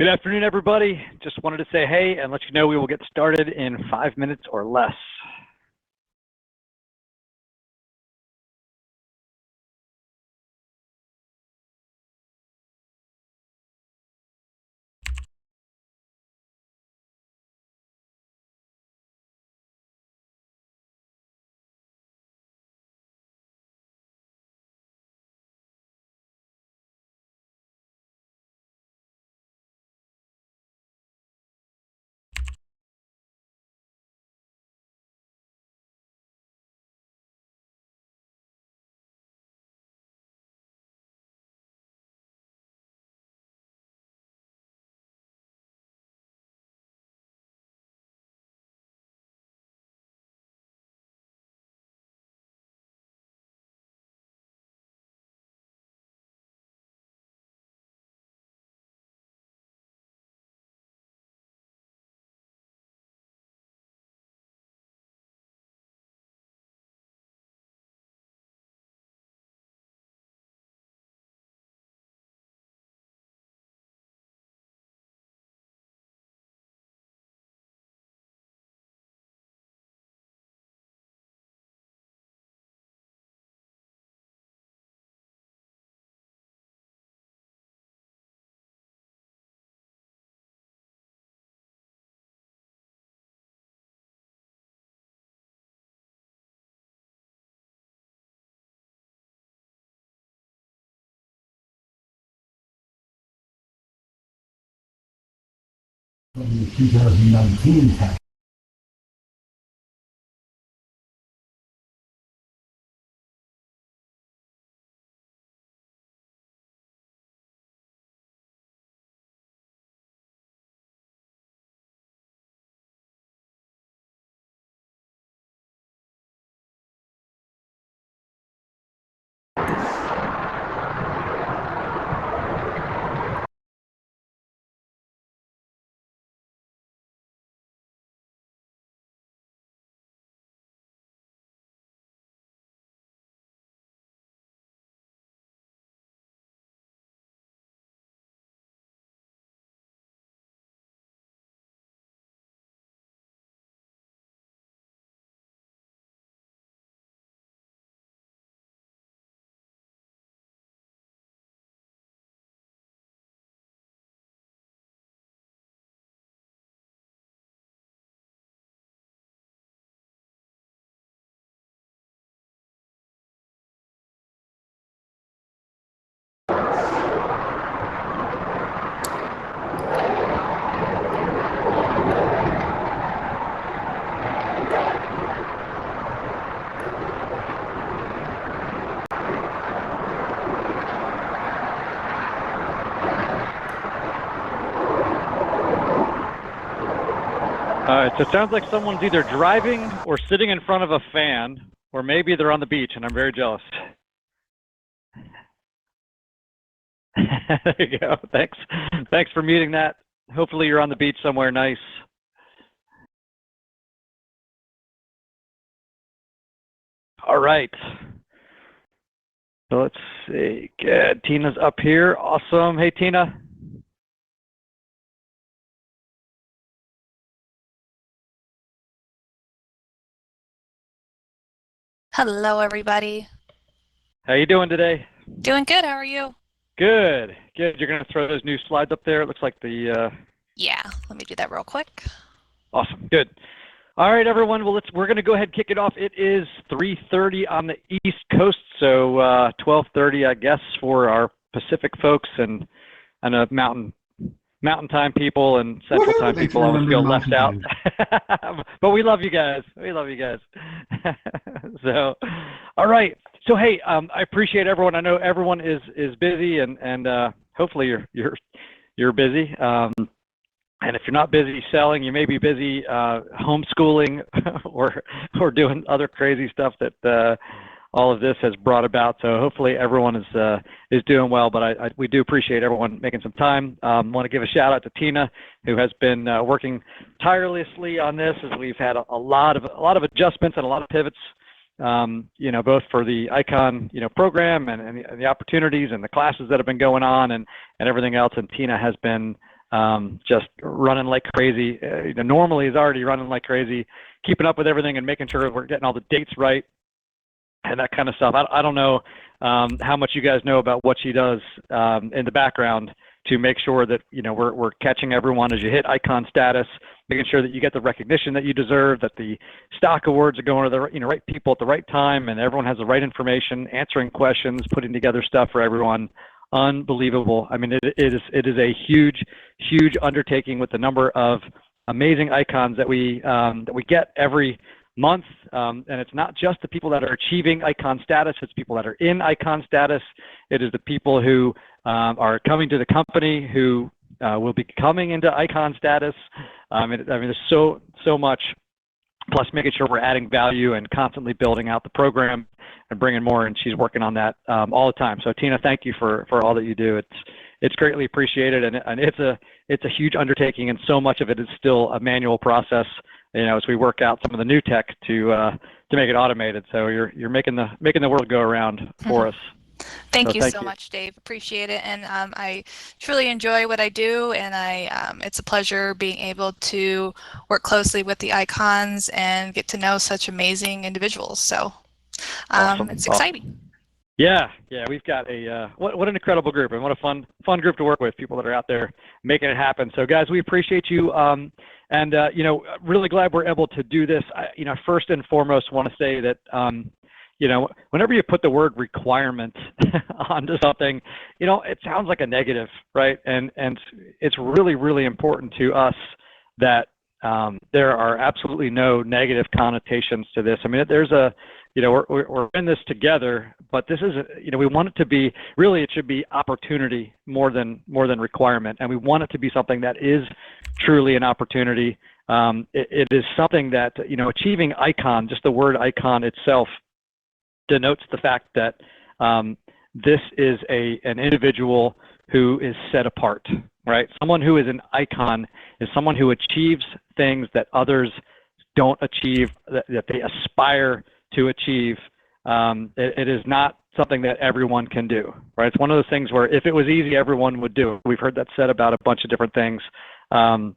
Good afternoon, everybody. Just wanted to say hey and let you know we will get started in 5 minutes or less. From the 2019 tax. All right, so it sounds like someone's either driving or sitting in front of a fan, or maybe they're on the beach, and I'm very jealous. There you go. Thanks for muting that. Hopefully you're on the beach somewhere nice. All right. So let's see. Good. Tina's up here. Awesome. Hey, Tina. Hello, everybody. How you doing today? Doing good. How are you? Good. Good. You're going to throw those new slides up there. It looks like the... Yeah, let me do that real quick. Awesome. Good. All right, everyone. Well, we're going to go ahead and kick it off. It is 3:30 on the East Coast, so 12:30, I guess, for our Pacific folks, and I know Mountain Time people and Central Time people always feel left out. But we love you guys. We love you guys. So, all right. So, hey, I appreciate everyone. I know everyone is busy, and hopefully you're busy. And if you're not busy selling, you may be busy homeschooling or doing other crazy stuff that all of this has brought about. So hopefully everyone is doing well. But we do appreciate everyone making some time. Want to give a shout out to Tina, who has been working tirelessly on this, as we've had a lot of adjustments and a lot of pivots. Both for the ICON program and the opportunities and the classes that have been going on and everything else. And Tina has been just running like crazy. Normally is already running like crazy, keeping up with everything and making sure we're getting all the dates right and that kind of stuff. I don't know how much you guys know about what she does in the background to make sure that we're catching everyone as you hit icon status, making sure that you get the recognition that you deserve, that the stock awards are going to the right people at the right time, and everyone has the right information, answering questions, putting together stuff for everyone. Unbelievable. I mean, it is a huge undertaking with the number of amazing icons that we get every month, and it's not just the people that are achieving icon status, it's people that are in icon status. It is the people who are coming to the company who will be coming into icon status. I mean, there's so much, plus making sure we're adding value and constantly building out the program and bringing more, and she's working on that all the time. So Tina, thank you for all that you do. It's greatly appreciated, and it's a huge undertaking, and so much of it is still a manual process, as we work out some of the new tech to make it automated. So you're making the world go around for us. Thank you so much, Dave. Appreciate it, and I truly enjoy what I do, and it's a pleasure being able to work closely with the icons and get to know such amazing individuals. So Awesome. It's exciting. Yeah, we've got what an incredible group, and what a fun group to work with. People that are out there making it happen. So guys, we appreciate you, and really glad we're able to do this. First and foremost, want to say that whenever you put the word requirement onto something, it sounds like a negative, right? And it's really important to us that there are absolutely no negative connotations to this. I mean, there's we're in this together, but this is, we want it to be, really, it should be opportunity more than requirement. And we want it to be something that is truly an opportunity. It is something that, achieving icon, just the word icon itself denotes the fact that this is an individual who is set apart, right? Someone who is an icon is someone who achieves things that others don't achieve, that they aspire to achieve. It is not something that everyone can do, right? It's one of those things where if it was easy, everyone would do it. We've heard that said about a bunch of different things. And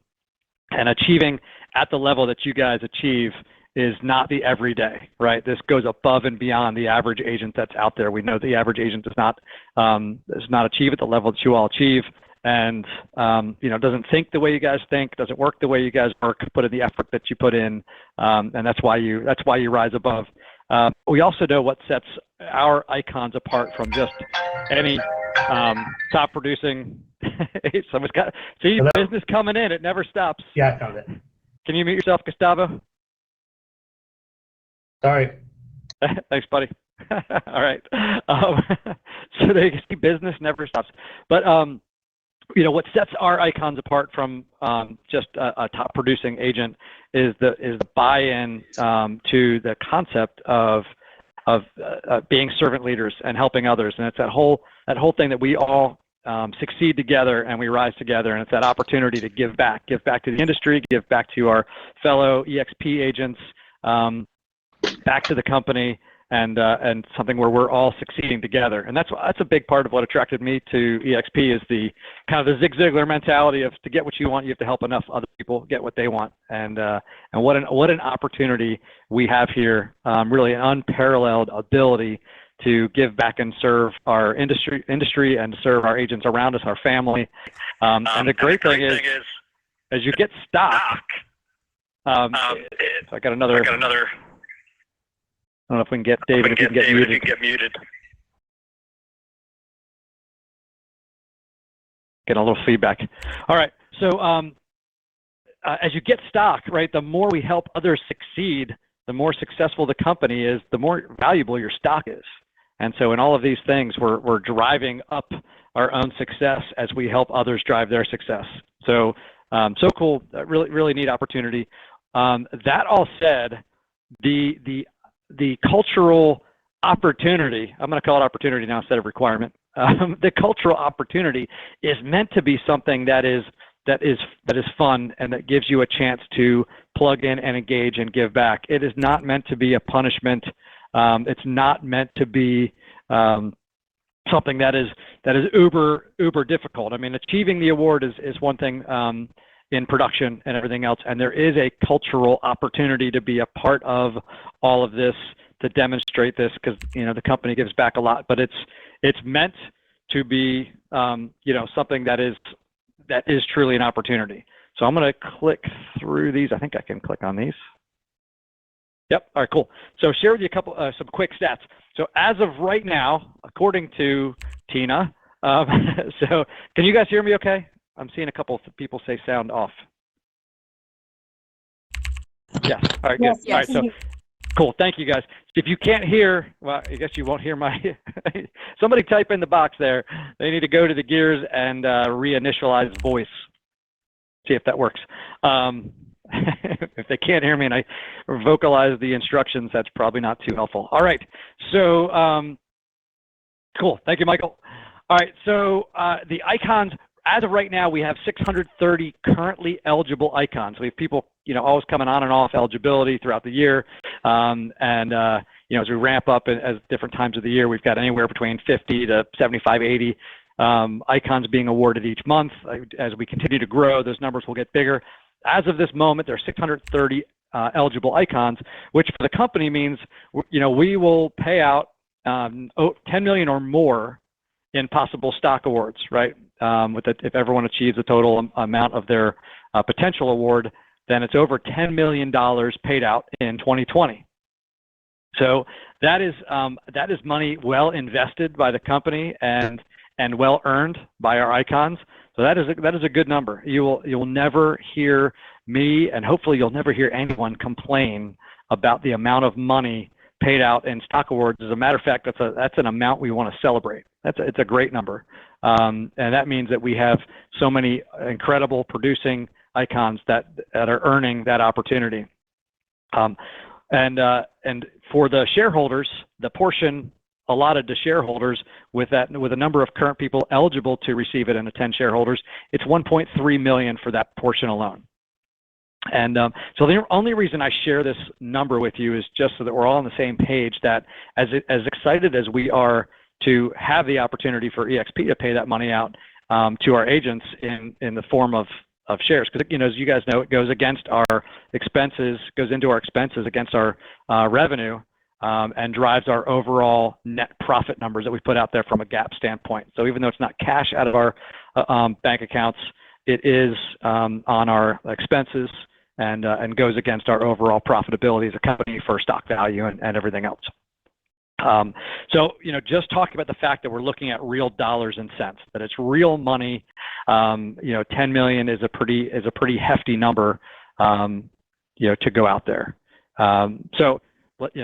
achieving at the level that you guys achieve is not the everyday, right? This goes above and beyond the average agent that's out there. We know the average agent does not achieve at the level that you all achieve, and doesn't think the way you guys think, doesn't work the way you guys work, put in the effort that you put in, and that's why you rise above. We also know what sets our icons apart from just any top producing. Someone's got business coming in; it never stops. Yeah, I found it. Can you mute yourself, Gustavo? Sorry. Thanks, buddy. All right. So they see business never stops. But what sets our icons apart from just a top producing agent is the buy-in to the concept of being servant leaders and helping others, and it's that whole thing that we all succeed together and we rise together, and it's that opportunity to give back to the industry, give back to our fellow EXP agents, back to the company, and something where we're all succeeding together. And that's a big part of what attracted me to EXP, is the kind of the Zig Ziglar mentality of, to get what you want, you have to help enough other people get what they want. And what an opportunity we have here, really an unparalleled ability to give back and serve our industry and serve our agents around us, our family. And the great thing is, as you get stock, so I got another. I don't know if we can get David, if you can get muted. Getting a little feedback. All right, so as you get stock, right, the more we help others succeed, the more successful the company is, the more valuable your stock is. And so in all of these things, we're driving up our own success as we help others drive their success. So so cool, really neat opportunity. That all said, the cultural opportunity, I'm going to call it opportunity now instead of requirement. The cultural opportunity is meant to be something that is fun and that gives you a chance to plug in and engage and give back. It is not meant to be a punishment. It's not meant to be something that is uber difficult. I mean, achieving the award is one thing in production and everything else, and there is a cultural opportunity to be a part of all of this, to demonstrate this, because the company gives back a lot, but it's meant to be something that is truly an opportunity. So I'm going to click through these. I think I can click on these. Yep. All right, cool. So share with you some quick stats. So as of right now, according to Tina, so can you guys hear me okay? I'm seeing a couple of people say sound off. Yes. All right, good. Yes. All right, so cool. Thank you, guys. If you can't hear, well, I guess you won't hear my, somebody type in the box there. They need to go to the gears and reinitialize voice. See if that works. If they can't hear me and I vocalize the instructions, that's probably not too helpful. All right, so cool. Thank you, Michael. All right, so the icons, as of right now, we have 630 currently eligible icons. We have people, always coming on and off eligibility throughout the year, and as we ramp up as different times of the year, we've got anywhere between 50 to 75, 80 icons being awarded each month. As we continue to grow, those numbers will get bigger. As of this moment, there are 630 eligible icons, which for the company means, we will pay out 10 million or more in possible stock awards, right? If everyone achieves the total amount of their potential award, then it's over $10 million paid out in 2020. So that is money well invested by the company and well earned by our icons. So that is a good number. You'll never hear me, and hopefully you'll never hear anyone complain about the amount of money paid out in stock awards. As a matter of fact, that's an amount we want to celebrate. It's a great number, and that means that we have so many incredible producing icons that are earning that opportunity. And for the shareholders, the portion allotted to shareholders with a number of current people eligible to receive it and attend shareholders, it's 1.3 million for that portion alone. And so the only reason I share this number with you is just so that we're all on the same page, that as excited as we are to have the opportunity for EXP to pay that money out to our agents in the form of shares, because as you guys know, it goes against our expenses, goes into our expenses against our revenue, and drives our overall net profit numbers that we put out there from a GAAP standpoint. So even though it's not cash out of our bank accounts, it is on our expenses and goes against our overall profitability as a company for stock value and everything else. So just talking about the fact that we're looking at real dollars and cents, that it's real money. 10 million is a pretty hefty number, to go out there. So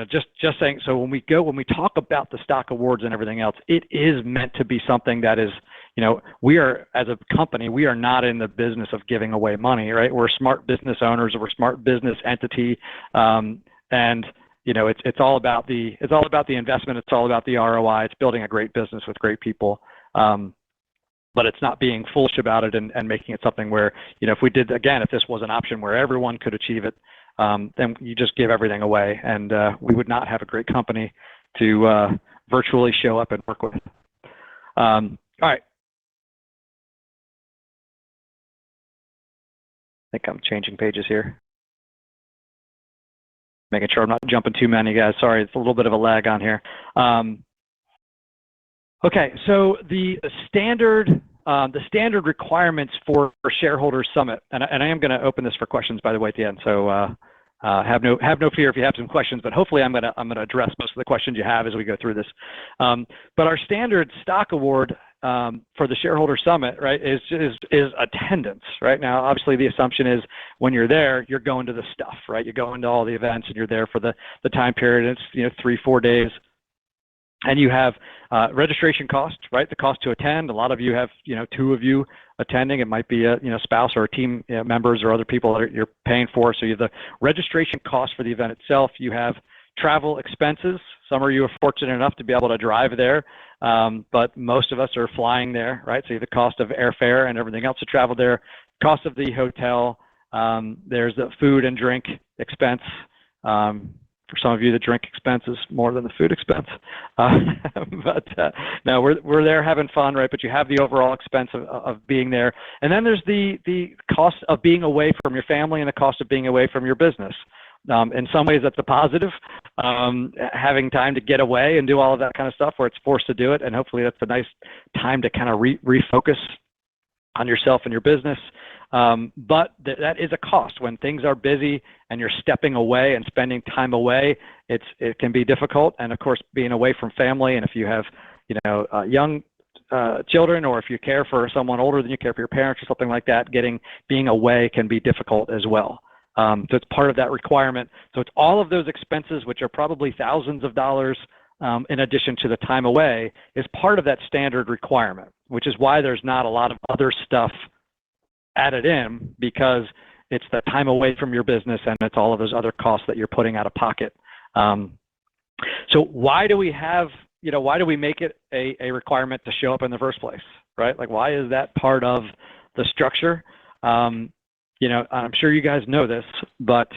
just saying. So when we talk about the stock awards and everything else, it is meant to be something that is, we are, as a company, we are not in the business of giving away money, right? We're smart business owners, we're a smart business entity, and it's all about the investment. It's all about the ROI. It's building a great business with great people. But it's not being foolish about it and making it something where, if this was an option where everyone could achieve it, then you just give everything away, and we would not have a great company to virtually show up and work with. All right. I think I'm changing pages here. Making sure I'm not jumping too many, guys. Sorry, it's a little bit of a lag on here. Okay, so the standard requirements for Shareholder Summit, and I am going to open this for questions, by the way, at the end. So have no fear if you have some questions, but hopefully I'm going to address most of the questions you have as we go through this. But our standard stock award for the Shareholder Summit, right, is attendance. Right now, obviously, the assumption is when you're there, you're going to the stuff, right? You're going to all the events, and you're there for the time period. It's 3-4 days. And you have registration cost, right? The cost to attend. A lot of you have, 2 of you attending. It might be a spouse or a team members or other people that you're paying for. So you have the registration cost for the event itself. You have travel expenses. Some of you are fortunate enough to be able to drive there, but most of us are flying there, right? So you have the cost of airfare and everything else to travel there. Cost of the hotel. There's the food and drink expense. For some of you, the drink expense is more than the food expense. But no, we're there having fun, right? But you have the overall expense of being there. And then there's the cost of being away from your family and the cost of being away from your business. In some ways, that's a positive, having time to get away and do all of that kind of stuff where it's forced to do it. And hopefully that's a nice time to kind of refocus on yourself and your business. But that is a cost. When things are busy and you're stepping away and spending time away, it can be difficult. And of course, being away from family, and if you have, young children, or if you care for someone older than you care for your parents or something like that, being away can be difficult as well. So it's part of that requirement. So it's all of those expenses, which are probably thousands of dollars, in addition to the time away, is part of that standard requirement, which is why there's not a lot of other stuff added in, because it's the time away from your business and it's all of those other costs that you're putting out of pocket. So why do we make it a requirement to show up in the first place, right? Like, why is that part of the structure? I'm sure you guys know this, but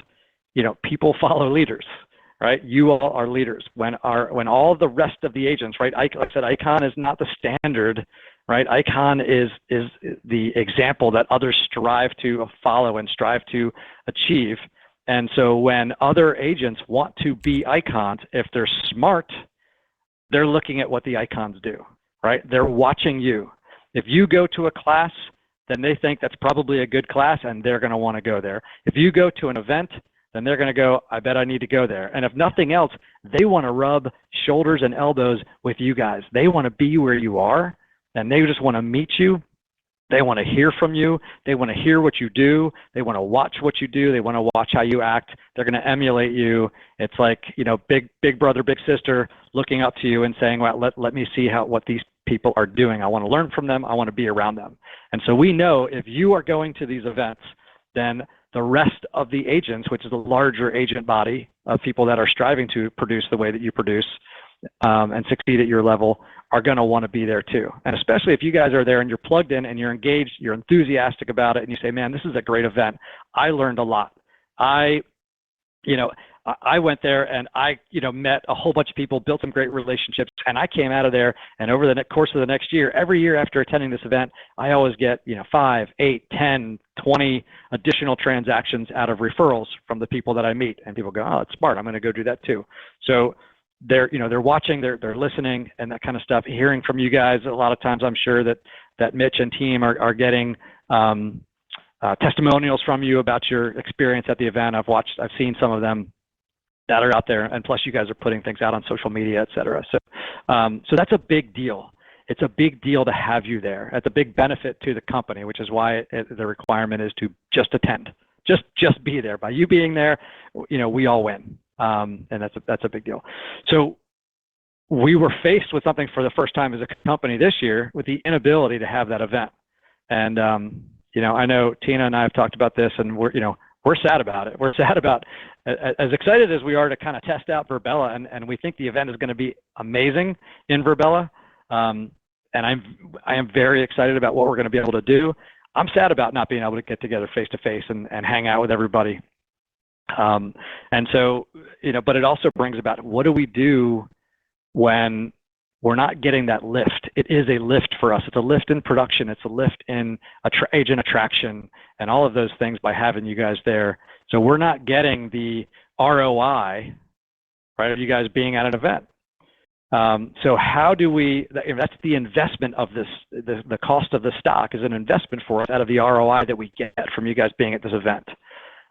people follow leaders, right? You all are leaders. When all the rest of the agents, right? Like I said, ICON is not the standard, right? ICON is the example that others strive to follow and strive to achieve. And so when other agents want to be ICONs, if they're smart, they're looking at what the ICONs do, right? They're watching you. If you go to a class, then they think that's probably a good class and they're going to want to go there. If you go to an event, then they're going to go, I bet I need to go there. And if nothing else, they want to rub shoulders and elbows with you guys. They want to be where you are, and they just want to meet you. They want to hear from you. They want to hear what you do. They want to watch what you do. They want to watch how you act. They're going to emulate you. It's like, big brother, big sister looking up to you and saying, well, let me see what these people are doing. I want to learn from them. I want to be around them. And so we know if you are going to these events, then the rest of the agents, which is a larger agent body of people that are striving to produce the way that you produce, and succeed at your level, are going to want to be there too. And especially if you guys are there and you're plugged in and you're engaged, you're enthusiastic about it, and you say, man, this is a great event. I learned a lot. I went there and I, met a whole bunch of people, built some great relationships, and I came out of there, and over the course of the next year, every year after attending this event, I always get, 5, 8, 10, 20 additional transactions out of referrals from the people that I meet. And people go, oh, that's smart. I'm going to go do that too. So they're watching, they're listening and that kind of stuff, hearing from you guys. A lot of times I'm sure that Mitch and team are getting testimonials from you about your experience at the event. I've seen some of them that are out there, and plus you guys are putting things out on social media, et cetera. So that's a big deal. It's a big deal to have you there. It's a big benefit to the company, which is why the requirement is to just attend, just be there. By you being there, we all win. And that's a big deal. So we were faced with something for the first time as a company this year, with the inability to have that event. And I know Tina and I have talked about this, and we're sad about it. We're sad about, as excited as we are to kind of test out Virbela, and we think the event is going to be amazing in Virbela. And I am very excited about what we're going to be able to do. I'm sad about not being able to get together face to face and hang out with everybody. And so, but it also brings about, what do we do when we're not getting that lift? It is a lift for us. It's a lift in production. It's a lift in agent attraction and all of those things by having you guys there. So we're not getting the ROI, right, of you guys being at an event. So how do we, that's the investment of this, the cost of the stock is an investment for us out of the ROI that we get from you guys being at this event.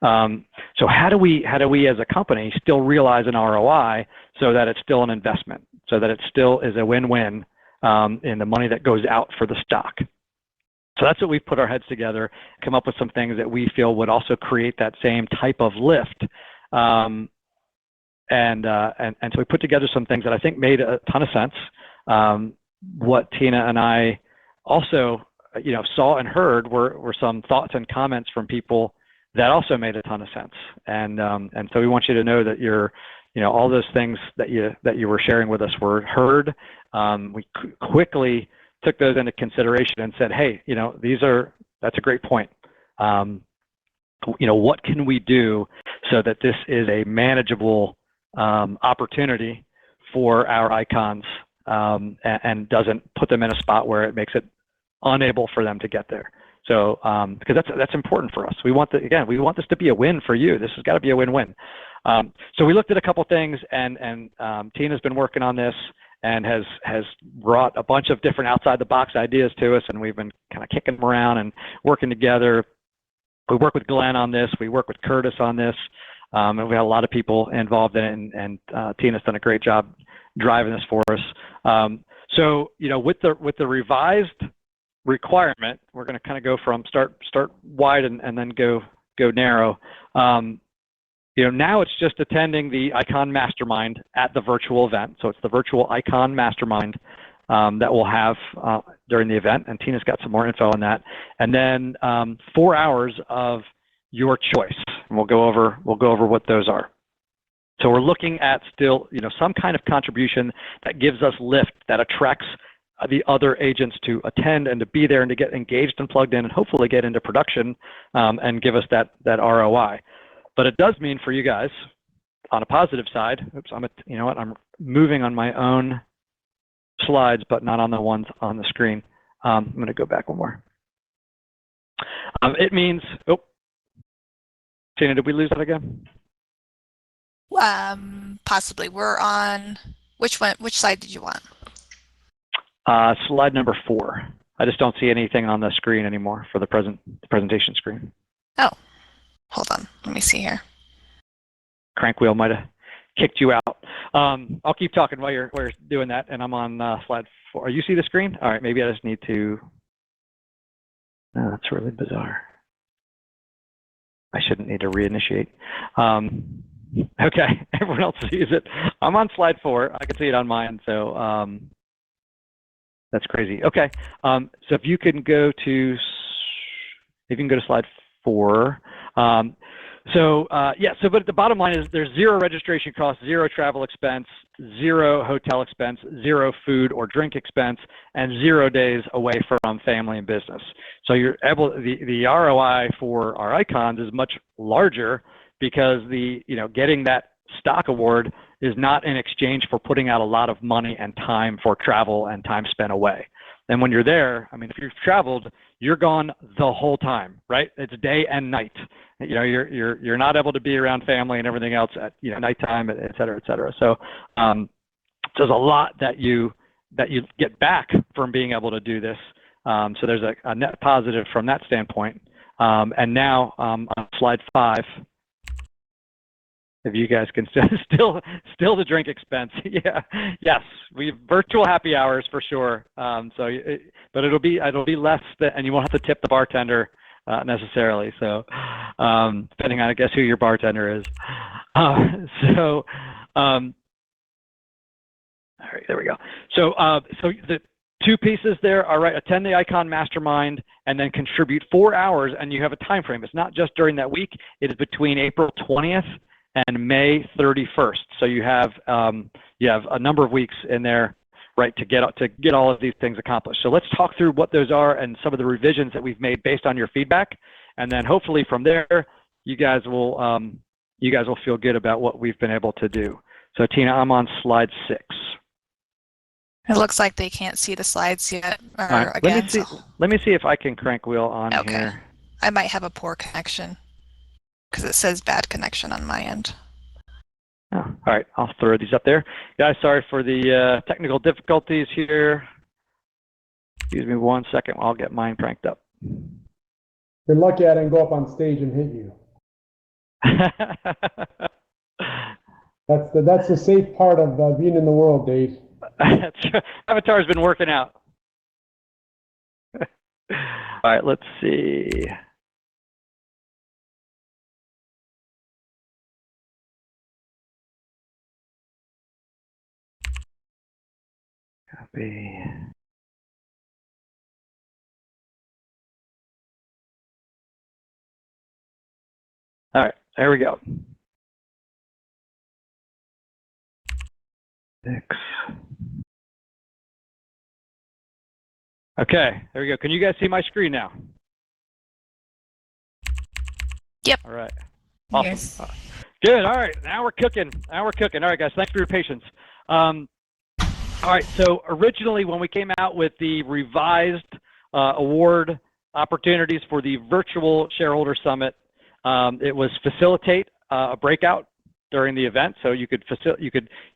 So how do we as a company still realize an ROI so that it's still an investment, so that it still is a win-win in the money that goes out for the stock? So that's what we've put our heads together, come up with some things that we feel would also create that same type of lift. And so we put together some things that I think made a ton of sense. What Tina and I also, saw and heard were some thoughts and comments from people that also made a ton of sense. And so we want you to know that all those things that you were sharing with us were heard. We quickly took those into consideration and said, hey, that's a great point. What can we do so that this is a manageable opportunity for our icons and doesn't put them in a spot where it makes it unable for them to get there. So because that's important for us. We want this to be a win for you. This has got to be a win-win. So we looked at a couple things, and Tina's been working on this and has brought a bunch of different outside the box ideas to us, and we've been kind of kicking them around and working together. We work with Glenn on this. We work with Curtis on this, and we have a lot of people involved in it. And Tina's done a great job driving this for us. So with the revised requirement, we're going to kind of go from start wide and then go narrow. Now it's just attending the Icon Mastermind at the virtual event. So it's the virtual Icon Mastermind that we'll have during the event, and Tina's got some more info on that. And then 4 hours of your choice, and we'll go over what those are. So we're looking at still, some kind of contribution that gives us lift, that attracts the other agents to attend and to be there and to get engaged and plugged in and hopefully get into production and give us that ROI. But it does mean for you guys, on a positive side, I'm moving on my own slides, but not on the ones on the screen. I'm going to go back one more. It means, Tina, did we lose that again? Possibly. We're on, which slide did you want? Slide number 4. I just don't see anything on the screen anymore for the presentation screen. Oh, hold on. Let me see here. Crankwheel might have kicked you out. I'll keep talking while you're doing that, and I'm on slide 4. You see the screen? All right, maybe I just need to. No, that's really bizarre. I shouldn't need to reinitiate. Okay, everyone else sees it. I'm on slide 4. I can see it on mine, so that's crazy. Okay, so if you can go to slide 4. But the bottom line is there's 0 registration costs, 0 travel expense, 0 hotel expense, 0 food or drink expense, and 0 days away from family and business. So you're able, the ROI for our icons is much larger because getting that stock award is not in exchange for putting out a lot of money and time for travel and time spent away. And when you're there, I mean, if you've traveled, you're gone the whole time, right? It's day and night. You're not able to be around family and everything else at nighttime, et cetera, et cetera. So there's a lot that you get back from being able to do this. So there's a net positive from that standpoint. And now on slide 5. If you guys can still the drink expense, yes, we have virtual happy hours for sure. But it'll be less and you won't have to tip the bartender necessarily. So depending on, I guess, who your bartender is. All right, there we go. So the 2 pieces there are right. Attend the Icon Mastermind and then contribute 4 hours, and you have a time frame. It's not just during that week. It is between April 20th. And May 31st. So you have a number of weeks in there, right, to get all of these things accomplished. So let's talk through what those are and some of the revisions that we've made based on your feedback, and then hopefully from there, you guys will feel good about what we've been able to do. So Tina, I'm on slide 6. It looks like they can't see the slides yet. Right, again, let me see if I can crank wheel on here. I might have a poor connection, because it says bad connection on my end. Oh, all right, I'll throw these up there. Guys, sorry for the technical difficulties here. Excuse me 1 second while I'll get mine cranked up. You're lucky I didn't go up on stage and hit you. That's the safe part of being in the world, Dave. Avatar's been working out. All right, let's see. Copy. All right, there we go. 6. Okay, there we go. Can you guys see my screen now? Yep. All right. Awesome. Yes. Good. All right. Now we're cooking. All right, guys. Thanks for your patience. All right. So originally, when we came out with the revised award opportunities for the virtual shareholder summit, it was facilitate a breakout during the event. So you could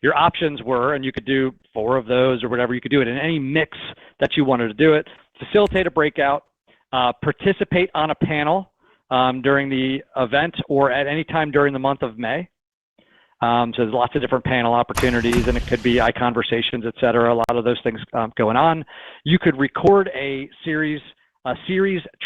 your options were, and you could do 4 of those or whatever. You could do it in any mix that you wanted to do it. Facilitate a breakout, participate on a panel during the event or at any time during the month of May. So there's lots of different panel opportunities, and it could be ICONversations, et cetera, a lot of those things going on. You could record a series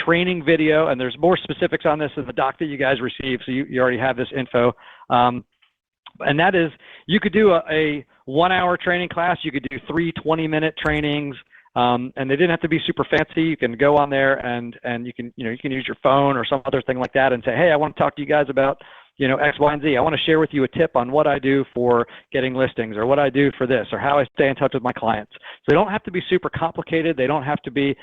training video, and there's more specifics on this in the doc that you guys received, so you already have this info. And that is, you could do a 1-hour training class, you could do 3 20-minute trainings, and they didn't have to be super fancy. You can go on there and you can use your phone or some other thing like that and say, hey, I want to talk to you guys about X, Y, and Z. I want to share with you a tip on what I do for getting listings, or what I do for this, or how I stay in touch with my clients. So they don't have to be super complicated. They don't have to be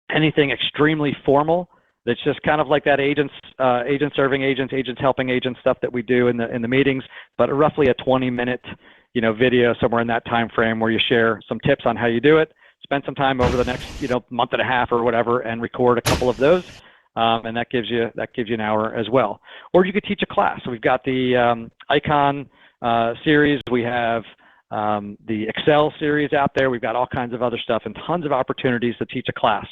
anything extremely formal. That's just kind of like that agents serving agents, agents helping agents stuff that we do in the meetings, but roughly a 20-minute video somewhere in that time frame where you share some tips on how you do it. Spend some time over the next month and a half or whatever and record a couple of those, and that gives you an hour as well. Or you could teach a class. So we've got the Icon series. We have the Excel series out there. We've got all kinds of other stuff and tons of opportunities to teach a class.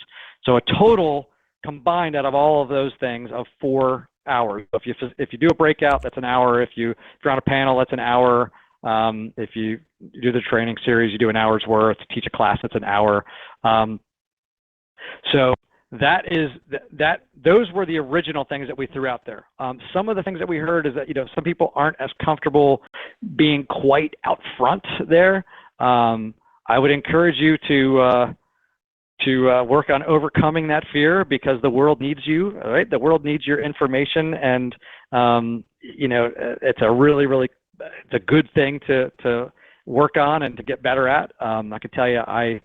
So a total combined out of all of those things of 4 hours. If you do a breakout, that's an hour. If you're on a panel, that's an hour. If you do the training series, you do an hour's worth. Teach a class, that's an hour. So those were the original things that we threw out there. Some of the things that we heard is that some people aren't as comfortable being quite out front there. I would encourage you to work on overcoming that fear, because the world needs you, right? The world needs your information, and it's a really it's a good thing to work on and to get better at. I can tell you, I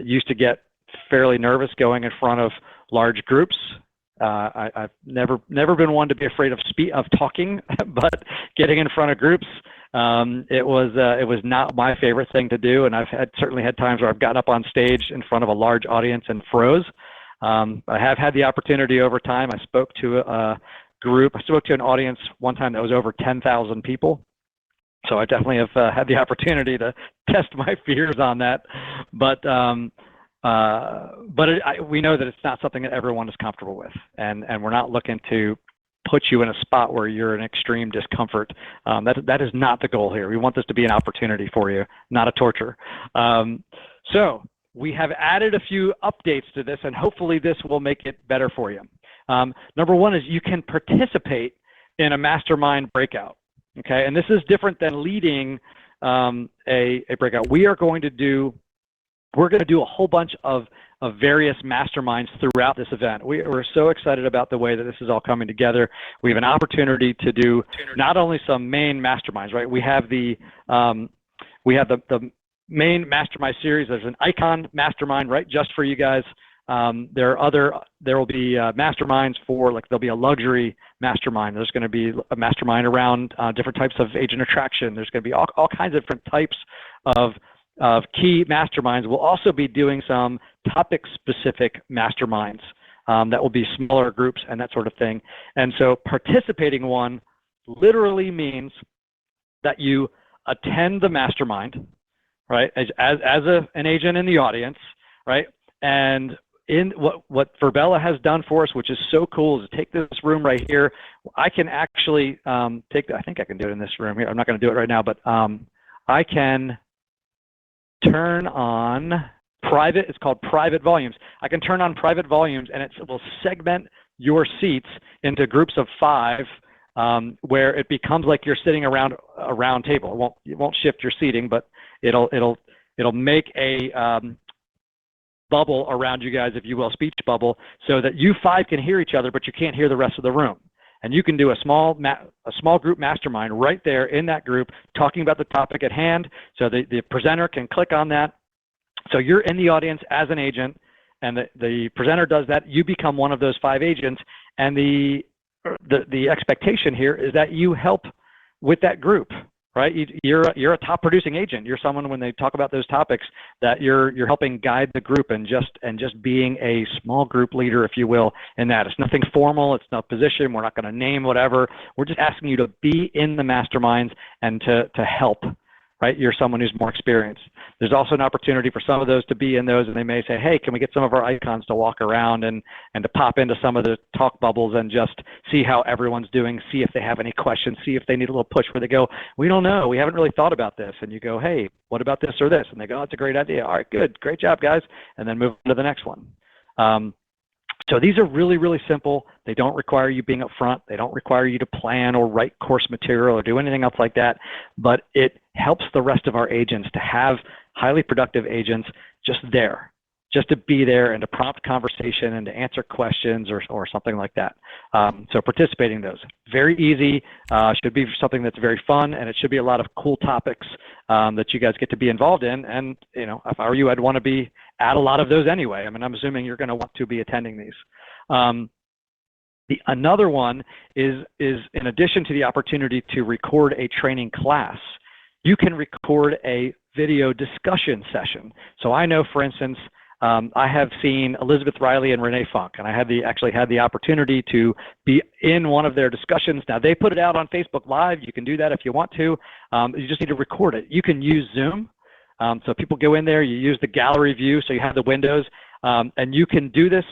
used to get fairly nervous going in front of large groups. I've never been one to be afraid of talking, but getting in front of groups, it was not my favorite thing to do, and I've certainly had times where I've gotten up on stage in front of a large audience and froze. I have had the opportunity over time. I spoke to an audience one time that was over 10,000 people. So I definitely have had the opportunity to test my fears on that, but we know that it's not something that everyone is comfortable with, and we're not looking to put you in a spot where you're in extreme discomfort. That is not the goal here. We want this to be an opportunity for you, not a torture. So we have added a few updates to this, and hopefully this will make it better for you. Number one is you can participate in a mastermind breakout. Okay, and this is different than leading a breakout. We're going to do a whole bunch of various masterminds throughout this event. We're so excited about the way that this is all coming together. We have an opportunity to do not only some main masterminds, right? We have the main mastermind series. There's an Icon mastermind, right, just for you guys. There will be masterminds for, like, there'll be a luxury mastermind. There's going to be a mastermind around different types of agent attraction. There's going to be all kinds of different types of key masterminds. We'll also be doing some topic-specific masterminds that will be smaller groups and that sort of thing. And so participating one literally means that you attend the mastermind, right, as an agent in the audience, right? And in what Verbella has done for us, which is so cool, is to take this room right here. I can actually I think I can do it in this room here. I'm not going to do it right now, but I can turn on private. It's called private volumes. I can turn on private volumes, and it will segment your seats into groups of 5, where it becomes like you're sitting around a round table. It won't shift your seating, but it'll make a bubble around you guys, if you will, speech bubble, so that you 5 can hear each other, but you can't hear the rest of the room. And you can do a small group mastermind right there in that group, talking about the topic at hand, so the presenter can click on that. So you're in the audience as an agent, and the presenter does that. You become one of those 5 agents, and the the expectation here is that you help with that group, right? You're a top producing agent. You're someone, when they talk about those topics, that you're helping guide the group and just being a small group leader, if you will, in that. It's nothing formal. It's not position. We're not going to name whatever. We're just asking you to be in the masterminds and to help, right? You're someone who's more experienced. There's also an opportunity for some of those to be in those, and they may say, hey, can we get some of our icons to walk around and to pop into some of the talk bubbles and just see how everyone's doing, see if they have any questions, see if they need a little push where they go, we don't know, we haven't really thought about this. And you go, hey, what about this or this? And they go, oh, it's a great idea. All right, good, great job, guys. And then move on to the next one. So these are really, really simple. They don't require you being up front. They don't require you to plan or write course material or do anything else like that. But it helps the rest of our agents to have highly productive agents just there, just to be there and to prompt conversation and to answer questions or something like that. So participating in those. Very easy, should be something that's very fun, and it should be a lot of cool topics that you guys get to be involved in. And, you know, if I were you, I'd want to be at a lot of those anyway. I mean, I'm assuming you're going to want to be attending these. Another one is in addition to the opportunity to record a training class, you can record a video discussion session. So I know, for instance, I have seen Elizabeth Riley and Renee Funk, and I actually had the opportunity to be in one of their discussions. Now, they put it out on Facebook Live. You can do that if you want to. You just need to record it. You can use Zoom. So people go in there, you use the gallery view, so you have the windows, and you can do this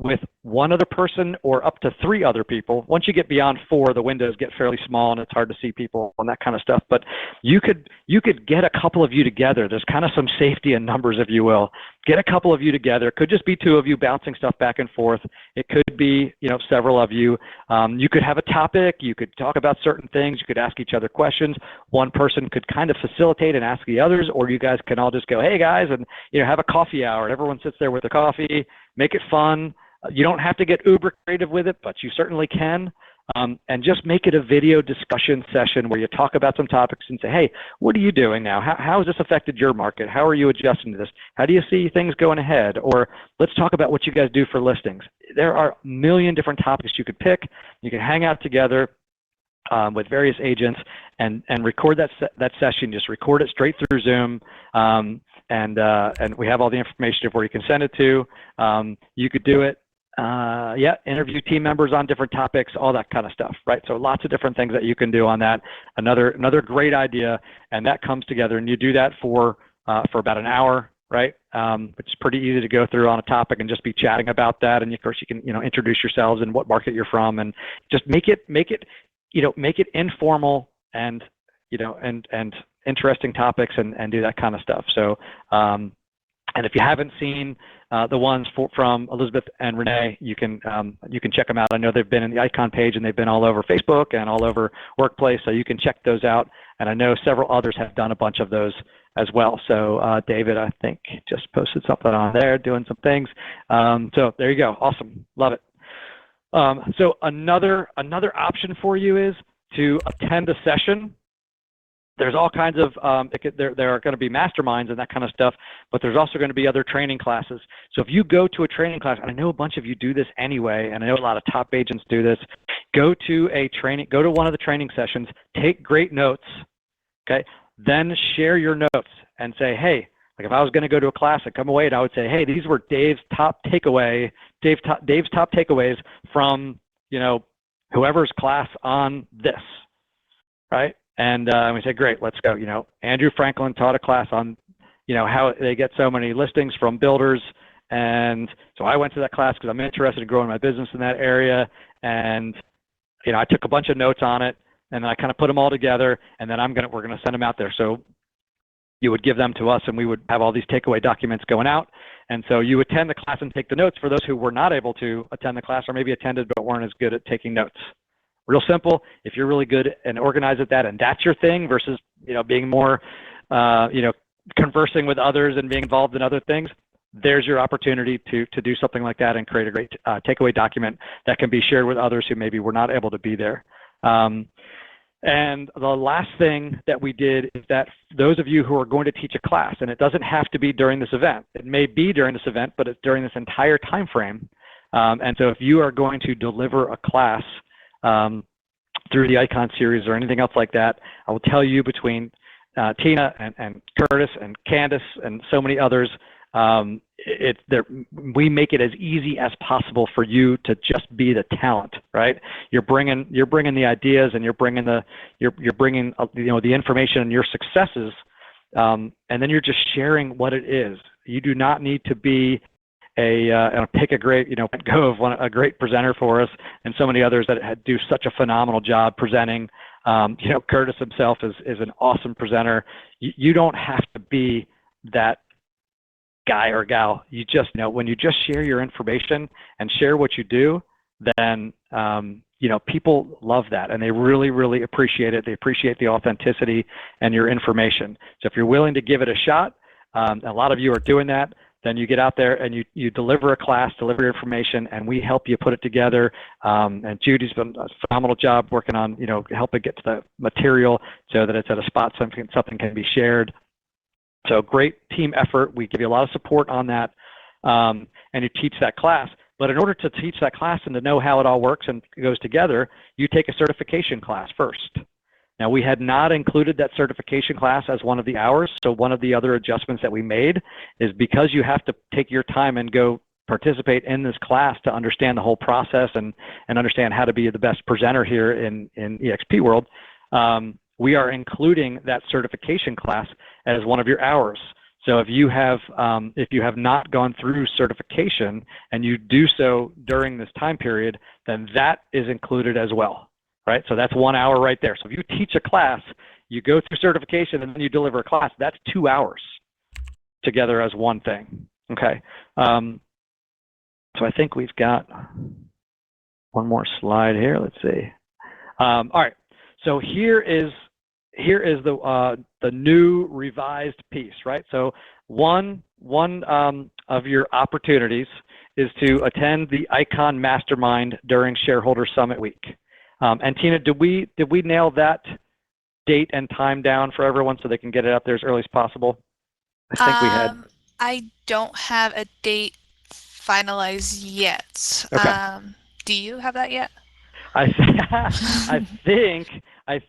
with one other person or up to 3 other people. Once you get beyond 4, the windows get fairly small and it's hard to see people and that kind of stuff. But you could get a couple of you together. There's kind of some safety in numbers, if you will. Get a couple of you together. It could just be 2 of you bouncing stuff back and forth. It could be, you know, several of you. You could have a topic. You could talk about certain things. You could ask each other questions. One person could kind of facilitate and ask the others, or you guys can all just go, hey guys, and, you know, have a coffee hour. And everyone sits there with their coffee. Make it fun. You don't have to get uber creative with it, but you certainly can. And just make it a video discussion session where you talk about some topics and say, hey, what are you doing now? How has this affected your market? How are you adjusting to this? How do you see things going ahead? Or let's talk about what you guys do for listings. There are a million different topics you could pick. You can hang out together with various agents and record that session. Just record it straight through Zoom. And we have all the information of where you can send it to. You could do it, interview team members on different topics, all that kind of stuff, right? So lots of different things that you can do on that. Another great idea, and that comes together, and you do that for about an hour, right? Which is pretty easy to go through on a topic and just be chatting about that. And of course, you can, you know, introduce yourselves and what market you're from, and just make it informal and, you know, and interesting topics and do that kind of stuff. So, and if you haven't seen the ones from Elizabeth and Renee, you can check them out. I know they've been in the Icon page and they've been all over Facebook and all over Workplace, so you can check those out. And I know several others have done a bunch of those as well. So David, I think, just posted something on there, doing some things. So there you go. Awesome. Love it. So another option for you is to attend a session. There's all kinds of, there are going to be masterminds and that kind of stuff, but there's also going to be other training classes. So if you go to a training class, and I know a bunch of you do this anyway, and I know a lot of top agents do this, go to one of the training sessions, take great notes, okay? Then share your notes and say, hey, like if I was going to go to a class and come away, and I would say, hey, these were Dave's top takeaways from, you know, whoever's class on this, right? And we say, great, let's go. You know, Andrew Franklin taught a class on, you know, how they get so many listings from builders. And so I went to that class because I'm interested in growing my business in that area. And, you know, I took a bunch of notes on it, and then I kind of put them all together, and then we're going to send them out there. So you would give them to us, and we would have all these takeaway documents going out. And so you attend the class and take the notes for those who were not able to attend the class, or maybe attended but weren't as good at taking notes. Real simple. If you're really good and organized at that, and that's your thing, versus, you know, being more, you know, conversing with others and being involved in other things, there's your opportunity to do something like that and create a great takeaway document that can be shared with others who maybe were not able to be there. And the last thing that we did is that those of you who are going to teach a class, and it doesn't have to be during this event, it may be during this event, but it's during this entire time frame, And so if you are going to deliver a class through the ICON series or anything else like that, I will tell you between Tina and Curtis and Candace and so many others, we make it as easy as possible for you to just be the talent, right? You're bringing the ideas, and you're bringing the information and your successes, and then you're just sharing what it is. You do not need to be pick a great, a great presenter for us, and so many others that do such a phenomenal job presenting. Curtis himself is an awesome presenter. You don't have to be that guy or gal. You just when you just share your information and share what you do, then people love that, and they really, really appreciate it. They appreciate the authenticity and your information. So if you're willing to give it a shot, a lot of you are doing that, then you get out there and you deliver a class, deliver your information, and we help you put it together. And Judy's done a phenomenal job working on, helping get to the material so that it's at a spot something can be shared. So great team effort. We give you a lot of support on that, and you teach that class. But in order to teach that class and to know how it all works and goes together, you take a certification class first. Now, we had not included that certification class as one of the hours, so one of the other adjustments that we made is because you have to take your time and go participate in this class to understand the whole process and understand how to be the best presenter here in EXP world, we are including that certification class as one of your hours. So if you have not gone through certification and you do so during this time period, then that is included as well. Right, so that's 1 hour right there. So if you teach a class, you go through certification, and then you deliver a class. That's 2 hours together as one thing. Okay. So I think we've got one more slide here. Let's see. All right. So here is the new revised piece. Right. So one of your opportunities is to attend the ICON Mastermind during Shareholder Summit Week. And Tina, did we nail that date and time down for everyone so they can get it out there as early as possible? I think we had. I don't have a date finalized yet. Okay. Do you have that yet? I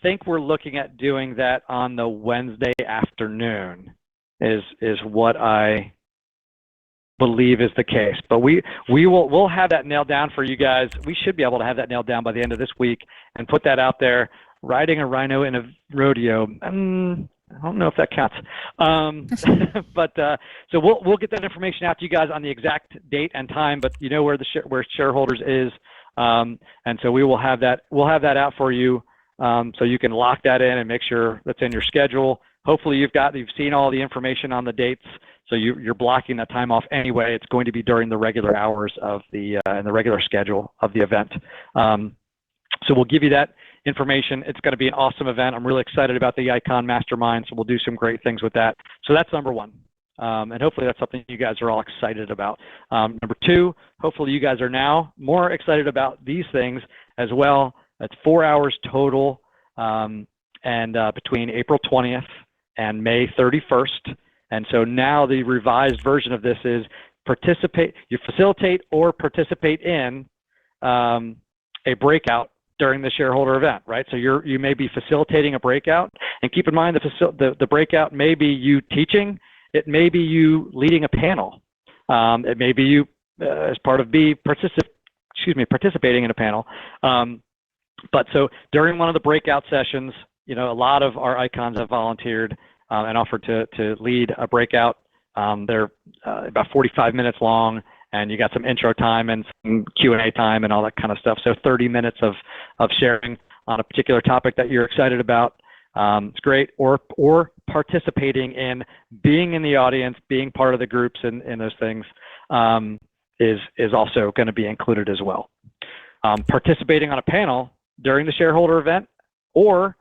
think we're looking at doing that on the Wednesday afternoon. Is what I believe is the case, but we'll have that nailed down for you guys. We should be able to have that nailed down by the end of this week and put that out there. Riding a rhino in a rodeo, I don't know if that counts, but so we'll get that information out to you guys on the exact date and time. But you know where Shareholders is, and so we'll have that out for you, so you can lock that in and make sure that's in your schedule. Hopefully you've seen all the information on the dates. So you're blocking that time off anyway. It's going to be during the regular hours of the and the regular schedule of the event. So we'll give you that information. It's going to be an awesome event. I'm really excited about the ICON Mastermind. So we'll do some great things with that. So that's number one, and hopefully that's something you guys are all excited about. Number two, hopefully you guys are now more excited about these things as well. That's 4 hours total, and between April 20th and May 31st. And so now the revised version of this is you facilitate or participate in a breakout during the shareholder event, right? So you may be facilitating a breakout, and keep in mind the breakout may be you teaching, it may be you leading a panel, it may be you as part of participating in a panel. But so during one of the breakout sessions, a lot of our icons have volunteered and offered to lead a breakout. They're about 45 minutes long, and you got some intro time and some Q&A time and all that kind of stuff. So 30 minutes of sharing on a particular topic that you're excited about. It's great. Or participating in being in the audience, being part of the groups and those things is also going to be included as well. Participating on a panel during the shareholder event or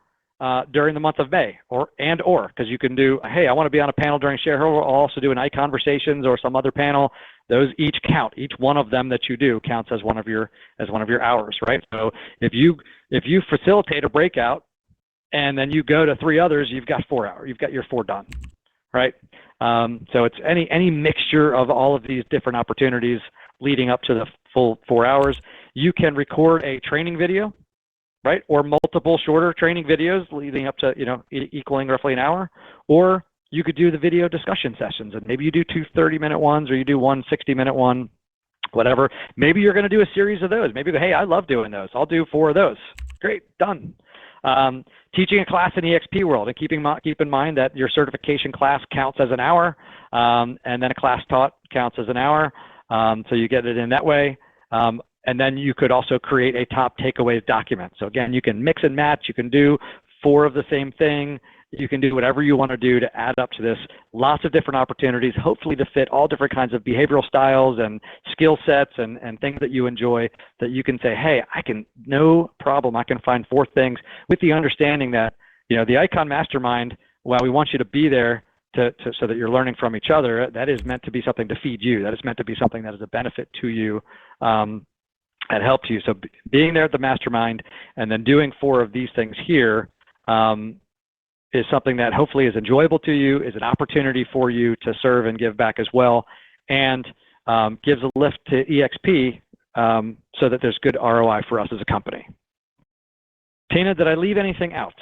during the month of May, because you can do, hey, I want to be on a panel during Shareholder. I'll also do an ICOnversations or some other panel. Those each count. Each one of them that you do counts as one of your hours, right? So if you facilitate a breakout and then you go to 3 others, you've got 4 hours. You've got your 4 done, right? So it's any mixture of all of these different opportunities. leading up to the full 4 hours. You can record a training video, right? Or multiple shorter training videos leading up to, equaling roughly an hour. Or you could do the video discussion sessions, and maybe you do 2 30-minute ones, or you do one 60-minute one, whatever. Maybe you're going to do a series of those. Maybe, hey, I love doing those. I'll do 4 of those. Great, done. Teaching a class in EXP world, and keep in mind that your certification class counts as an hour, and then a class taught counts as an hour, so you get it in that way. And then you could also create a top takeaways document. So again, you can mix and match. You can do 4 of the same thing. You can do whatever you want to do to add up to this. Lots of different opportunities, hopefully to fit all different kinds of behavioral styles and skill sets and things that you enjoy, that you can say, hey, no problem, I can find 4 things, with the understanding that, the Icon Mastermind, while we want you to be there so that you're learning from each other, that is meant to be something to feed you. That is meant to be something that is a benefit to you. And helps you. So being there at the mastermind and then doing 4 of these things here is something that hopefully is enjoyable to you, is an opportunity for you to serve and give back as well, and gives a lift to EXP so that there's good ROI for us as a company. Tina, did I leave anything out?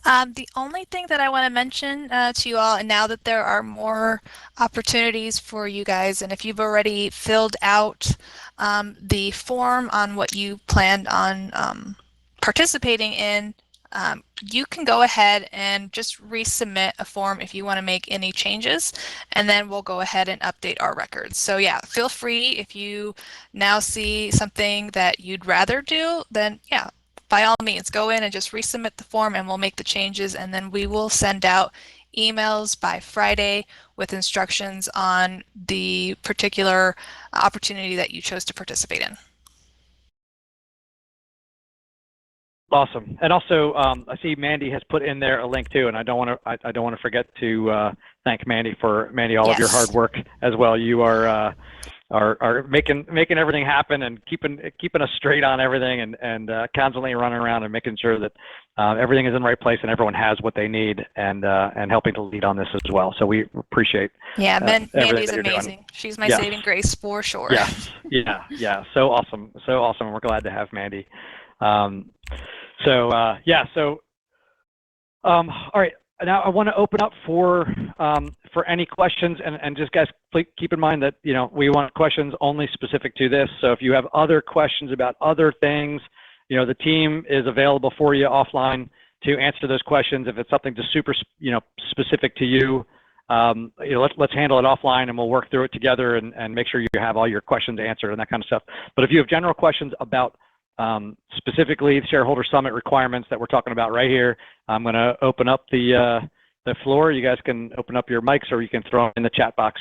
The only thing that I want to mention to you all, and now that there are more opportunities for you guys, and if you've already filled out the form on what you planned on participating in, you can go ahead and just resubmit a form if you want to make any changes, and then we'll go ahead and update our records. So yeah, feel free, if you now see something that you'd rather do, then yeah, by all means, go in and just resubmit the form, and we'll make the changes, and then we will send out emails by Friday with instructions on the particular opportunity that you chose to participate in. Awesome. And also, I see Mandy has put in there a link too, and I don't want to forget to thank Mandy all of your hard work as well. You are making everything happen and keeping us straight on everything, and constantly running around and making sure that everything is in the right place and everyone has what they need, and helping to lead on this as well. So we appreciate. Yeah, Mandy's amazing. She's my saving grace for sure. Yes. Yeah. So awesome. We're glad to have Mandy. All right. Now I want to open up for any questions, and just guys, please keep in mind that we want questions only specific to this. So if you have other questions about other things, the team is available for you offline to answer those questions. If it's something just super specific to you, let's handle it offline, and we'll work through it together and make sure you have all your questions answered and that kind of stuff. But if you have general questions about specifically the Shareholder Summit requirements that we're talking about right here, I'm going to open up the floor. You guys can open up your mics, or you can throw them in the chat box.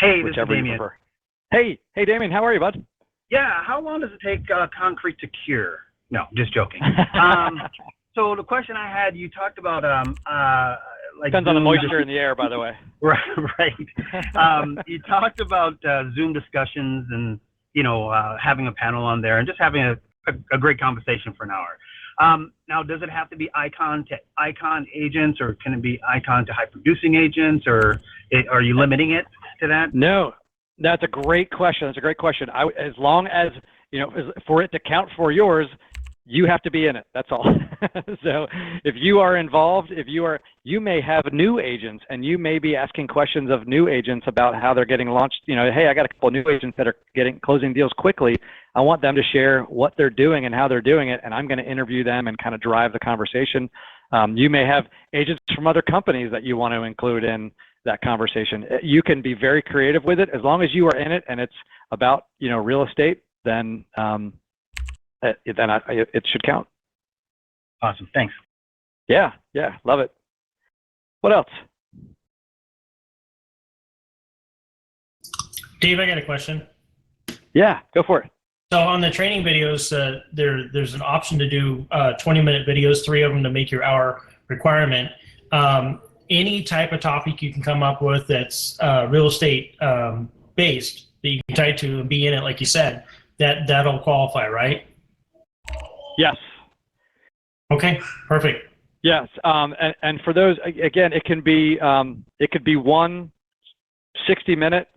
Hey, this is Damien. Hey, Damien, how are you, bud? Yeah, how long does it take concrete to cure? No, just joking. So the question I had, you talked about like depends on the moisture in the air, by the way. Right. You talked about Zoom discussions and having a panel on there and just having a great conversation for an hour. Now, does it have to be icon to icon agents, or can it be icon to high producing agents, or are you limiting it to that? No, that's a great question. As long as, for it to count for yours, you have to be in it. That's all. So if you are involved, you may have new agents, and you may be asking questions of new agents about how they're getting launched. Hey, I got a couple of new agents that are closing deals quickly. I want them to share what they're doing and how they're doing it, and I'm going to interview them and kind of drive the conversation. You may have agents from other companies that you want to include in that conversation. You can be very creative with it. As long as you are in it and it's about real estate, then it should count. Awesome. Thanks. Yeah. Love it. What else? Dave, I got a question. Yeah, go for it. So on the training videos, there's an option to do 20-minute videos, 3 of them to make your hour requirement. Any type of topic you can come up with that's real estate based that you can tie to and be in it, like you said, that'll qualify, right? Yes. Okay, perfect. Yes, and for those, again, it could be one 60-minute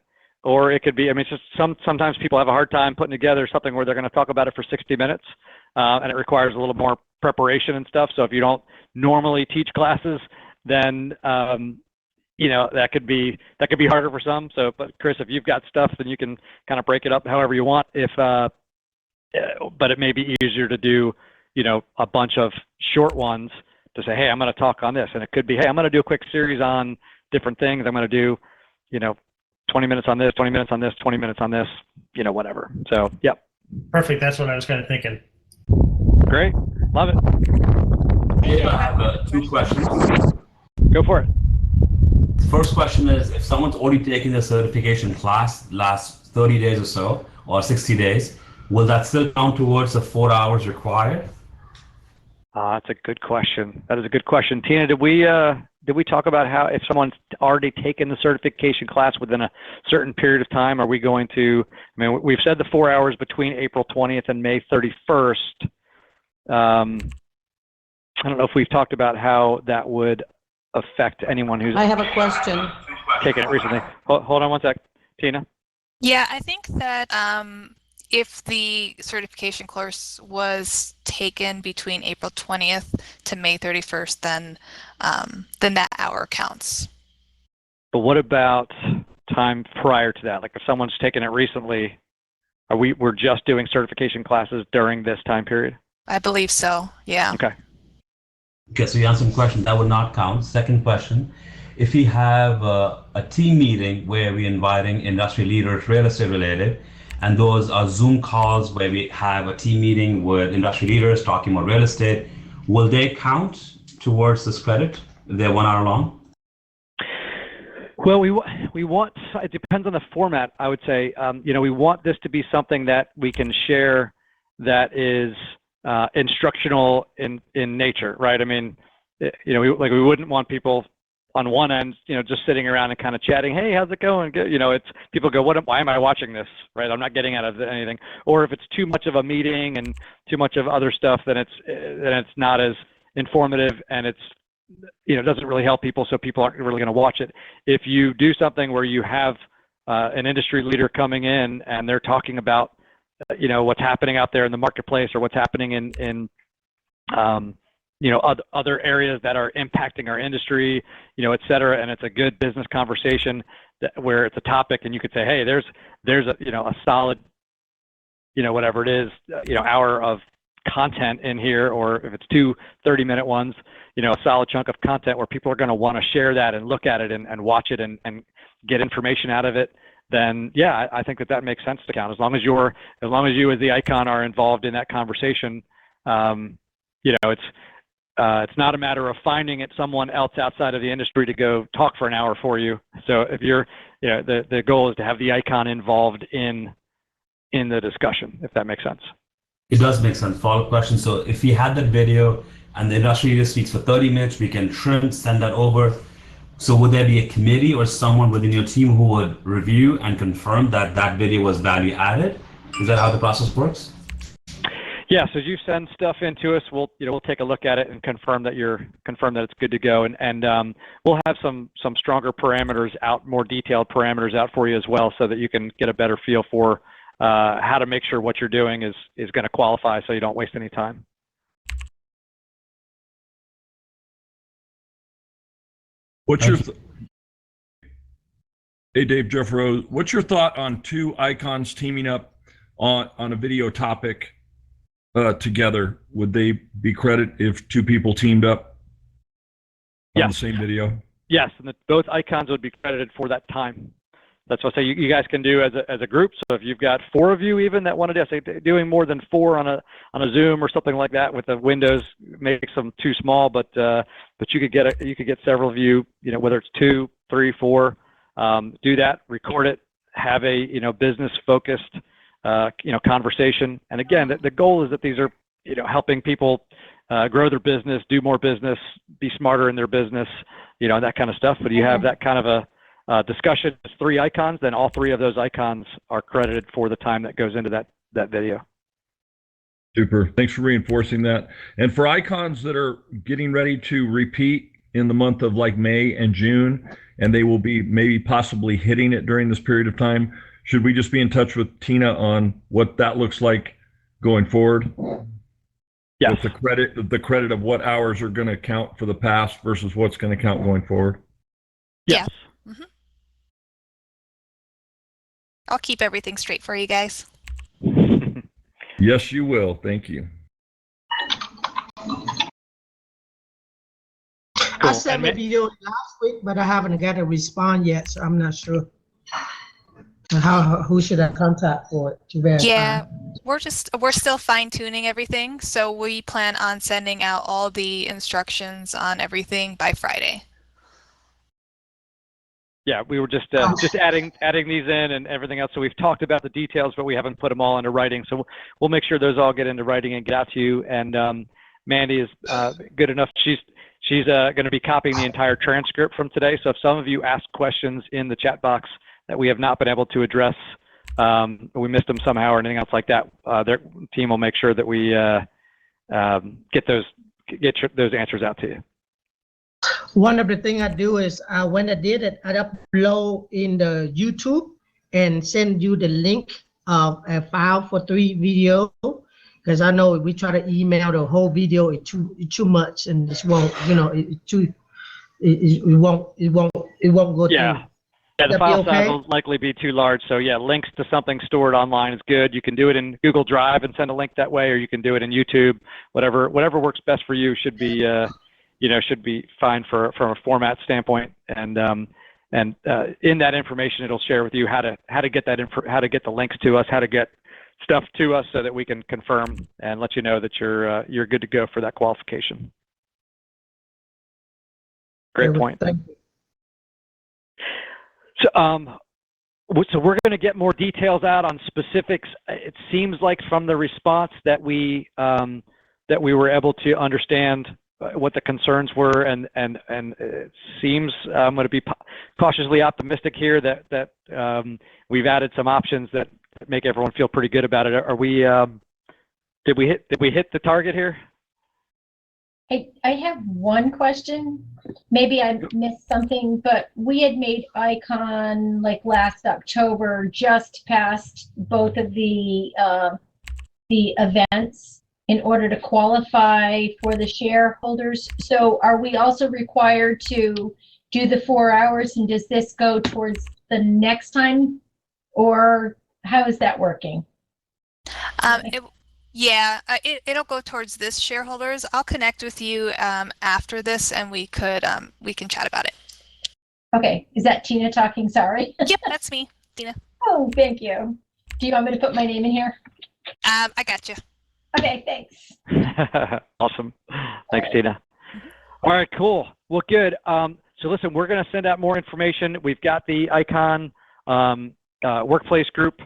or it could be, I mean, it's just sometimes people have a hard time putting together something where they're going to talk about it for 60 minutes, and it requires a little more preparation and stuff. So if you don't normally teach classes, then that could be harder for some. So, but Chris, if you've got stuff, then you can kind of break it up however you want. But it may be easier to do, a bunch of short ones to say, hey, I'm going to talk on this, and it could be, hey, I'm going to do a quick series on different things. I'm going to do, 20 minutes on this, 20 minutes on this, 20 minutes on this, whatever. So, yep. Perfect. That's what I was kind of thinking. Great. Love it. Hey, I have 2 questions. Go for it. The first question is, if someone's already taken the certification class last 30 days or so, or 60 days, will that still count towards the 4 hours required? That's a good question. That is a good question. Tina, did we talk about how if someone's already taken the certification class within a certain period of time, are we going to, I mean, we've said the 4 hours between April 20th and May 31st. I don't know if we've talked about how that would affect anyone who's I have a question. taken it recently. Hold on one sec, Tina. Yeah, I think that if the certification course was taken between April 20th to May 31st, then that hour counts. But what about time prior to that? Like if someone's taken it recently, we're just doing certification classes during this time period? I believe so, yeah. Okay. Okay, so you answered the question, that would not count. Second question, if we have a team meeting where we're inviting industry leaders, real estate related, and those are Zoom calls where we have a team meeting with industry leaders talking about real estate, will they count towards this credit if they're 1 hour long? Well, we want, it depends on the format, I would say. We want this to be something that we can share that is instructional in nature, right? I mean, we wouldn't want people on one end, just sitting around and kind of chatting, hey, how's it going? It's people go, why am I watching this, right? I'm not getting out of anything. Or if it's too much of a meeting and too much of other stuff, then it's not as informative, and it's, doesn't really help people, so people aren't really going to watch it. If you do something where you have an industry leader coming in and they're talking about, what's happening out there in the marketplace, or what's happening in other areas that are impacting our industry, et cetera, and it's a good business conversation where it's a topic, and you could say, hey, there's a solid, whatever it is, hour of content in here, or if it's 2 30-minute ones, a solid chunk of content where people are going to want to share that and look at it and watch it and get information out of it, then yeah, I think that makes sense to count. As long as you as the icon are involved in that conversation, it's not a matter of finding someone else outside of the industry to go talk for an hour for you. So if you're, the goal is to have the icon involved in the discussion, if that makes sense. It does make sense. Follow-up question. So if we had that video and the industry leader speaks for 30 minutes, we can trim, send that over. So would there be a committee or someone within your team who would review and confirm that that video was value added? Is that how the process works? Yeah, so as you send stuff into us, we'll take a look at it and confirm that it's good to go, and we'll have some stronger parameters out, more detailed parameters out for you as well, so that you can get a better feel for how to make sure what you're doing is going to qualify, so you don't waste any time. Hey, Dave, Jeff Rose, what's your thought on 2 icons teaming up on a video topic together? Would they be credited if 2 people teamed up on the same video? Yes, and both icons would be credited for that time. That's what I say you guys can do as a group. So if you've got 4 of you even that want to do, doing more than 4 on a Zoom or something like that with the windows makes them too small, but you could get several of you, whether it's 2, 3, 4, do that, record it, have a business focused conversation. And again, the goal is that these are helping people grow their business, do more business, be smarter in their business, that kind of stuff. But you have that kind of a discussion. It's 3 icons, then all 3 of those icons are credited for the time that goes into that video. Super. Thanks for reinforcing that. And for icons that are getting ready to repeat in the month of like May and June, and they will be maybe possibly hitting it during this period of time. Should we just be in touch with Tina on what that looks like going forward? Yes. With the credit of what hours are going to count for the past versus what's going to count going forward? Yes. Yeah. I'll keep everything straight for you guys. Yes, you will. Thank you. I sent a video last week, but I haven't got a response yet, so I'm not sure. Who should I contact for it to verify? Yeah, we're still fine tuning everything, so we plan on sending out all the instructions on everything by Friday. Yeah, we were just adding these in and everything else. So we've talked about the details, but we haven't put them all into writing. So we'll make sure those all get into writing and get out to you. And Mandy is good enough. She's going to be copying the entire transcript from today. So if some of you ask questions in the chat box that we have not been able to address, we missed them somehow or anything else like that, their team will make sure that we get those answers out to you. One of the things I do is when I did it, I upload in the YouTube and send you the link of a file for 3 video, because I know if we try to email the whole video, it's too much, and it won't, it won't go Yeah. through. Yeah, the file size will likely be too large. So yeah, links to something stored online is good. You can do it in Google Drive and send a link that way, or you can do it in YouTube. Whatever works best for you should be should be fine from a format standpoint. And in that information, it'll share with you how to get the links to us, how to get stuff to us, so that we can confirm and let you know that you're good to go for that qualification. Great point. Thank you. So we're going to get more details out on specifics. It seems like from the response that we were able to understand what the concerns were, and it seems I'm going to be cautiously optimistic here that we've added some options that make everyone feel pretty good about it. Are we? Did we hit the target here? I have one question. Maybe I missed something, but we had made ICON like last October, just past both of the events in order to qualify for the shareholders. So are we also required to do the 4 hours, and does this go towards the next time, or how is that working? It'll go towards this shareholders. I'll connect with you after this, and we can chat about it. Okay, is that Tina talking? Sorry. Yep, that's me, Tina. Oh, thank you. Do you want me to put my name in here? I got you. Okay, thanks. Awesome. Thanks, Tina. All right, cool. Well, good. So listen, we're going to send out more information. We've got the ICON workplace group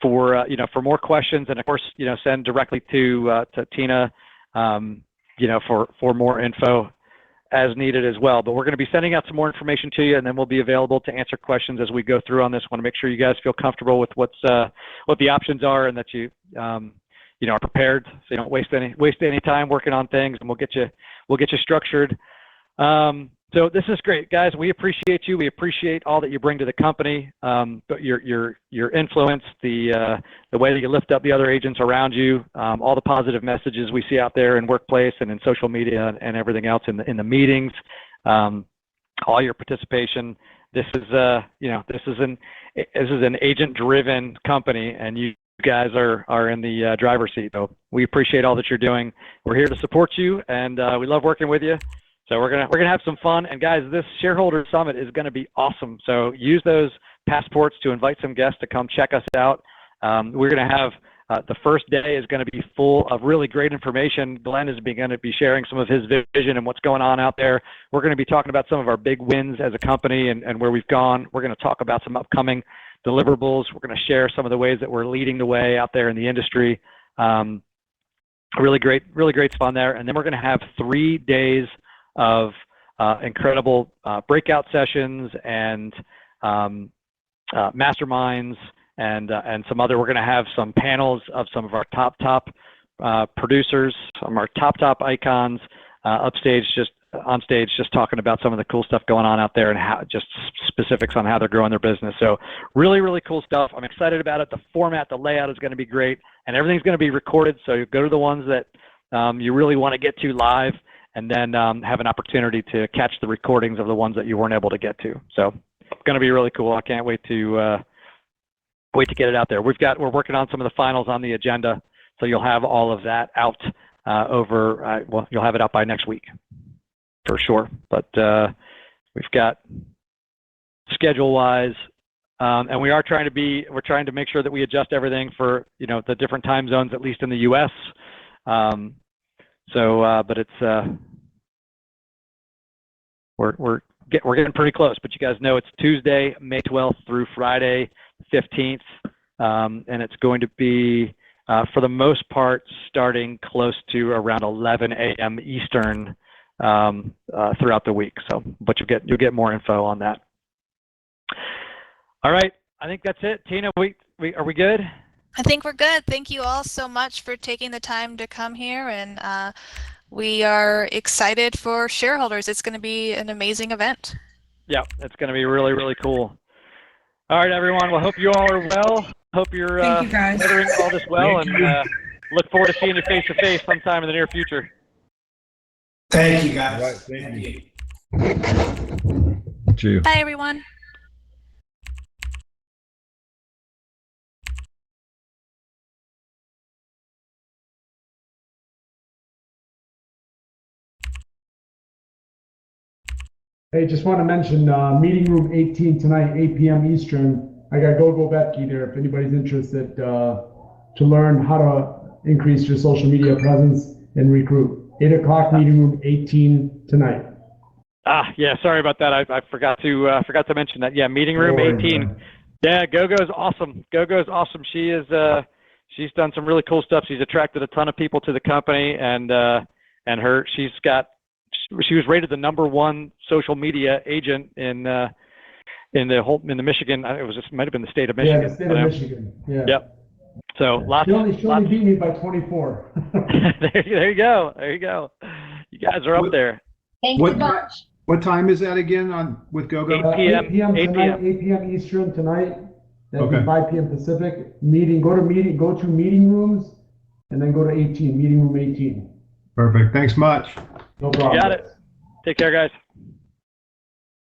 for more questions, and of course, send directly to Tina, for more info as needed as well. But we're going to be sending out some more information to you, and then we'll be available to answer questions as we go through on this. Want to make sure you guys feel comfortable with what the options are, and that you are prepared, so you don't waste any time working on things, and we'll get you structured. So this is great, guys. We appreciate you. We appreciate all that you bring to the company, but your influence, the way that you lift up the other agents around you, all the positive messages we see out there in workplace and in social media and everything else in the meetings, all your participation. This is an agent-driven company, and you guys are in the driver's seat. So we appreciate all that you're doing. We're here to support you, and we love working with you. So we're gonna have some fun, and guys, this shareholder summit is going to be awesome. So use those passports to invite some guests to come check us out. We're going to have the first day is going to be full of really great information. Glenn is going to be sharing some of his vision and what's going on out there. We're going to be talking about some of our big wins as a company and where we've gone. We're going to talk about some upcoming deliverables. We're going to share some of the ways that we're leading the way out there in the industry. Really great fun there. And then we're going to have 3 days of incredible breakout sessions and masterminds and some other. We're going to have some panels of some of our top producers, some of our top icons upstage, just on stage just talking about some of the cool stuff going on out there and how just specifics on how they're growing their business. So really, really cool stuff. I'm excited about it. The format, the layout is going to be great, and everything's going to be recorded. So you go to the ones that you really want to get to live, and then have an opportunity to catch the recordings of the ones that you weren't able to get to. So it's going to be really cool. I can't wait to get it out there. We're working on some of the finals on the agenda, so you'll have all of that out well, you'll have it out by next week for sure. But we've got schedule-wise, and we're trying to make sure that we adjust everything for the different time zones, at least in the U.S. But it's we're getting pretty close. But you guys know it's Tuesday, May 12th through Friday 15th, and it's going to be for the most part starting close to around 11 a.m. Eastern throughout the week. So, but you'll get more info on that. All right, I think that's it. Tina, are we good? I think we're good. Thank you all so much for taking the time to come here, and we are excited for Shareholders. It's going to be an amazing event. Yeah, it's going to be really, really cool. All right, everyone. Well, hope you all are well. Hope you're weathering all this well, and look forward to seeing you face to face sometime in the near future. Thank you, guys. All right, thank you. Bye, everyone. Hey, just want to mention meeting room 18 tonight, 8 p.m. Eastern. I got Go Betke there if anybody's interested to learn how to increase your social media presence and recruit. 8 o'clock, meeting room 18 tonight. Yeah, sorry about that. I forgot to mention that. Yeah, meeting room 18. Yeah, Gogo's awesome. Gogo's awesome. She's done some really cool stuff. She's attracted a ton of people to the company, and she was rated the #1 social media agent in the Michigan. It might have been the state of Michigan. Yeah, the state of Michigan. Yeah. Yep. So she only beat me by 24. there you go. You guys are up there. Thank you much. What time is that again with GoGo? 8 p.m. tonight, 8 p.m. Eastern tonight. That'd be 5 p.m. Pacific. Go to meeting rooms, and then go to meeting room 18. Perfect. Thanks much. No problem. You got it. Take care, guys.